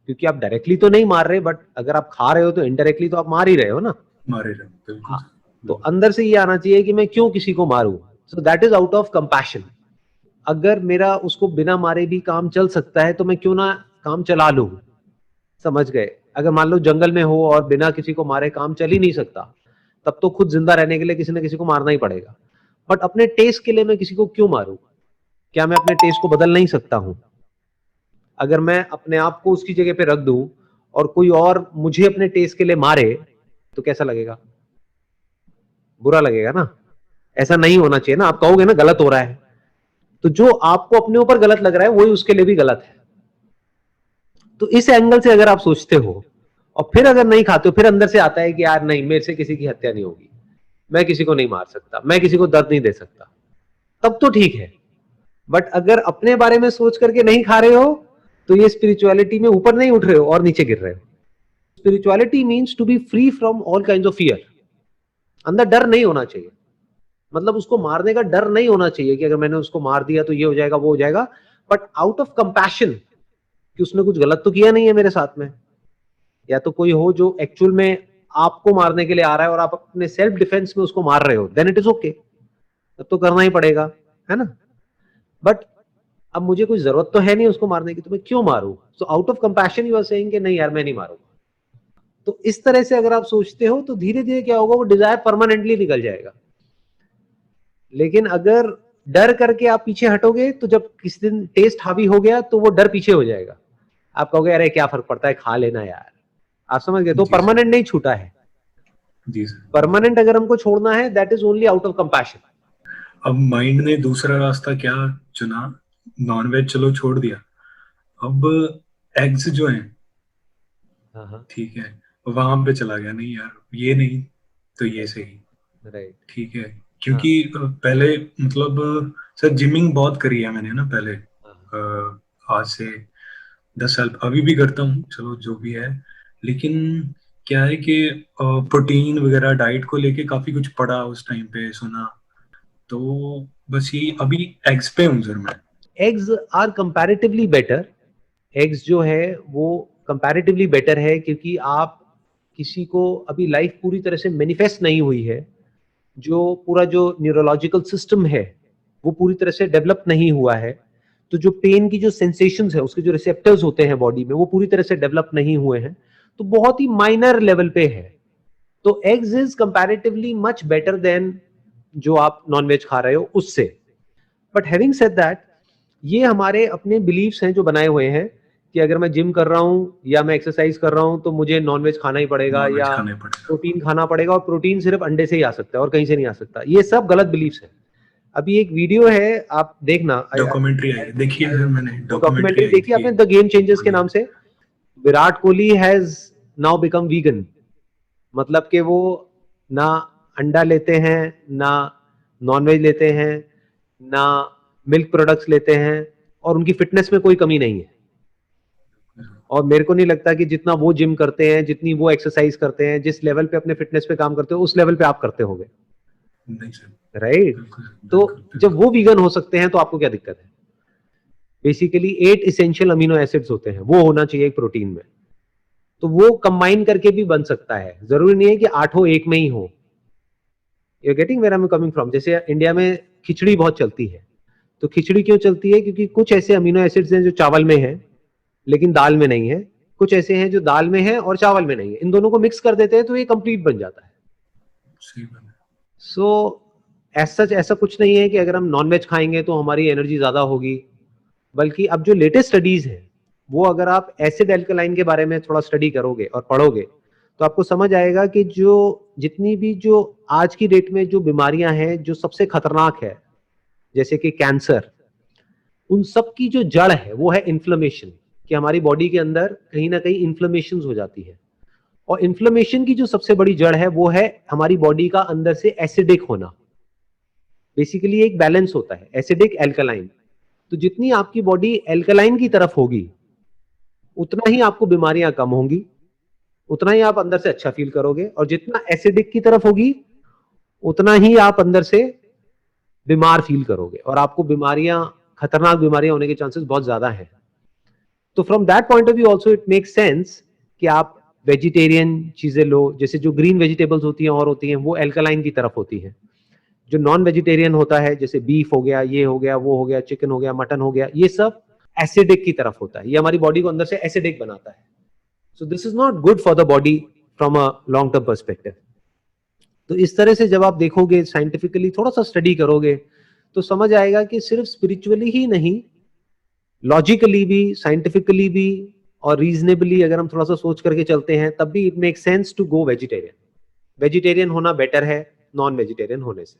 क्योंकि आप डायरेक्टली तो नहीं मार रहे, बट अगर आप खा रहे हो तो इनडायरेक्टली तो आप मार ही रहे हो ना। मारे रहे हो, बिल्कुल। हाँ, तो अंदर से ये आना चाहिए कि मैं क्यों किसी को मारूं। So that is out of compassion. अगर मेरा उसको बिना मारे भी काम चल सकता है तो मैं क्यों ना काम चला लूं। समझ गए? अगर मान लो जंगल में हो और बिना किसी को मारे काम चल ही नहीं सकता, तब तो खुद जिंदा रहने के लिए किसी न किसी को मारना ही पड़ेगा। बट अपने टेस्ट के लिए मैं किसी को क्यों मारूं? क्या मैं अपने टेस्ट को बदल नहीं सकता हूं? अगर मैं अपने आप को उसकी जगह पे रख दूं और कोई और मुझे अपने टेस्ट के लिए मारे, तो कैसा लगेगा? बुरा लगेगा ना। ऐसा नहीं होना चाहिए ना। आप कहोगे ना गलत हो रहा है, तो जो आपको अपने ऊपर गलत लग रहा है वही उसके लिए भी गलत है। तो इस एंगल से अगर आप सोचते हो और फिर अगर नहीं खाते हो, फिर अंदर से आता है कि यार नहीं, मेरे से किसी की हत्या नहीं होगी, मैं किसी को नहीं मार सकता, मैं किसी को दर्द नहीं दे सकता, तब तो ठीक है। बट अगर अपने बारे में सोच करके नहीं खा रहे हो, तो ये स्पिरिचुअलिटी में ऊपर नहीं उठ रहे हो और नीचे गिर रहे हो। Spirituality means to be free from all kind of fear. अंदर डर नहीं होना चाहिए, मतलब उसको मारने का डर नहीं होना चाहिए कि अगर मैंने उसको मार दिया तो ये हो जाएगा वो हो जाएगा, बट आउट ऑफ कंपैशन कि उसने कुछ गलत तो किया नहीं है मेरे साथ में। या तो कोई हो जो एक्चुअल में आपको मारने के लिए आ रहा है और आप अपने सेल्फ डिफेंस में उसको मार रहे हो, देन इट इज ओके, तब तो करना ही पड़ेगा, है ना। बट अब मुझे कोई जरूरत तो है नहीं उसको मारने की, तो मैं क्यों मारूं? So out of compassion you are saying कि नहीं यार मैं नहीं मारूंगा। तो इस तरह से अगर आप सोचते हो तो धीरे धीरे क्या होगा, वो डिजायर परमानेंटली निकल जाएगा। लेकिन अगर डर करके आप पीछे हटोगे, तो जब किसी दिन टेस्ट हावी हो गया तो वो डर पीछे हो जाएगा। आप कहोगे अरे क्या फर्क पड़ता है, खा लेना यार। आप समझ गए? तो परमानेंट नहीं छूटा है। जी सर। परमानेंट अगर हमको छोड़ना है, that is only out of compassion. अब माइंड ने दूसरा रास्ता क्या चुना? नॉनवेज चलो छोड़ दिया, अब एग्स जो हैं, हाँ हाँ, ठीक है, वहां पे चला गया, नहीं यार ये नहीं तो ये सही, राइट। ठीक है। हाँ क्योंकि पहले मतलब सर जिमिंग बहुत करी है मैंने ना पहले, हाँ आज से 10 साल अभी भी करता हूँ, चलो जो भी है। लेकिन क्या है कि प्रोटीन वगैरह डाइट को लेके काफी कुछ पढ़ा उस टाइम पे, सुना, तो बस ये अभी एग्स पे हूँ सर मैं। Eggs are comparatively better. Eggs जो है वो कंपैरेटिवली बेटर है, क्योंकि आप किसी को अभी लाइफ पूरी तरह से मैनिफेस्ट नहीं हुई है, जो पूरा जो न्यूरोलॉजिकल सिस्टम है वो पूरी तरह से डेवलप नहीं हुआ है। तो जो पेन की जो सेंसेशंस है, उसके जो रिसेप्टर्स होते हैं बॉडी में, वो पूरी तरह से डेवलप नहीं हुए हैं, तो बहुत ही माइनर लेवल पे है। तो eggs is comparatively much better than जो आप नॉनवेज खा रहे हो उससे। बट हैविंग सेड दैट, ये हमारे अपने बिलीव्स हैं जो बनाए हुए हैं कि अगर मैं जिम कर रहा हूं या मैं एक्सरसाइज कर रहा हूं तो मुझे नॉनवेज खाना ही पड़ेगा नॉनवेज या खाने पड़ेगा। प्रोटीन खाना पड़ेगा, और प्रोटीन सिर्फ अंडे से ही आ सकता है और कहीं से नहीं आ सकता। ये सब गलत बिलीव्स है। अभी एक वीडियो है, आप देखना। डॉक्यूमेंट्री आई है, देखिए सर मैंने वो डॉक्यूमेंट्री डॉक्यूमेंट्री आई देखी थी। आपने, द गेम चेंजर्स के नाम से? Virat Kohli has now become vegan. मतलब कि वो ना अंडा लेते हैं, ना नॉनवेज लेते हैं, ना मिल्क प्रोडक्ट्स लेते हैं, और उनकी फिटनेस में कोई कमी नहीं है। और मेरे को नहीं लगता कि जितना वो जिम करते हैं, जितनी वो एक्सरसाइज करते हैं, जिस लेवल पे अपने फिटनेस पे काम करते हो, उस लेवल पे आप करते होगे, नहीं सर, राइट? बिल्कुल तो बिल्कुल जब बिल्कुल। वो वीगन हो सकते हैं तो आपको क्या दिक्कत है? बेसिकली 8 इसेंशियल अमीनो एसिड्स होते हैं, वो होना चाहिए एक प्रोटीन में। तो वो कंबाइन करके भी बन सकता है, जरूरी नहीं है कि आठों एक में ही हो। You getting where I am coming from? जैसे इंडिया में खिचड़ी बहुत चलती है, तो खिचड़ी क्यों चलती है? क्योंकि कुछ ऐसे अमीनो एसिड्स हैं जो चावल में है लेकिन दाल में नहीं है, कुछ ऐसे हैं जो दाल में है और चावल में नहीं है, इन दोनों को मिक्स कर देते हैं तो ये कंप्लीट बन जाता है। सही बात है। सो ऐसा कुछ नहीं है कि अगर हम नॉनवेज खाएंगे तो हमारी एनर्जी ज्यादा होगी। बल्कि अब जो लेटेस्ट स्टडीज है, वो अगर आप एसिड एल्कलाइन के बारे में थोड़ा स्टडी करोगे और पढ़ोगे, तो आपको समझ आएगा कि जो जितनी भी जो आज की डेट में जो बीमारियां हैं जो सबसे खतरनाक है, जैसे कि कैंसर, उन सब की जो जड़ है वो है इन्फ्लेमेशन। कि हमारी बॉडी के अंदर कहीं ना कहीं इन्फ्लेमेशन हो जाती है। और इन्फ्लेमेशन की जो सबसे बड़ी जड़ है वो है हमारी बॉडी का अंदर से एसिडिक होना। बेसिकली एक बैलेंस होता है एसिडिक एल्कलाइन। तो जितनी आपकी बॉडी एल्कलाइन की तरफ होगी, उतना ही आपको बीमारियां कम होंगी, उतना ही आप अंदर से अच्छा फील करोगे। और जितना एसिडिक की तरफ होगी, उतना ही आप अंदर से बीमार फील करोगे और आपको बीमारियां, खतरनाक बीमारियां होने के चांसेस बहुत ज्यादा है। तो from that point of view also it makes sense कि आप वेजिटेरियन चीजें लो, जैसे जो ग्रीन वेजिटेबल्स होती हैं और होती हैं वो एल्कलाइन की तरफ होती हैं। जो नॉन वेजिटेरियन होता है जैसे बीफ हो गया, ये हो गया, वो हो गया, चिकन हो गया, मटन हो गया, ये सब एसिडिक की तरफ होता है, ये हमारी बॉडी को अंदर से एसिडिक बनाता है। So this is not good for the body from a long term perspective. तो इस तरह से जब आप देखोगे साइंटिफिकली थोड़ा सा स्टडी करोगे तो समझ आएगा कि सिर्फ स्पिरिचुअली ही नहीं, लॉजिकली भी, साइंटिफिकली भी और रीजनेबली अगर हम थोड़ा सा सोच करके चलते हैं तब भी it make sense to go vegetarian. Vegetarian होना बेटर है नॉन वेजिटेरियन होने से।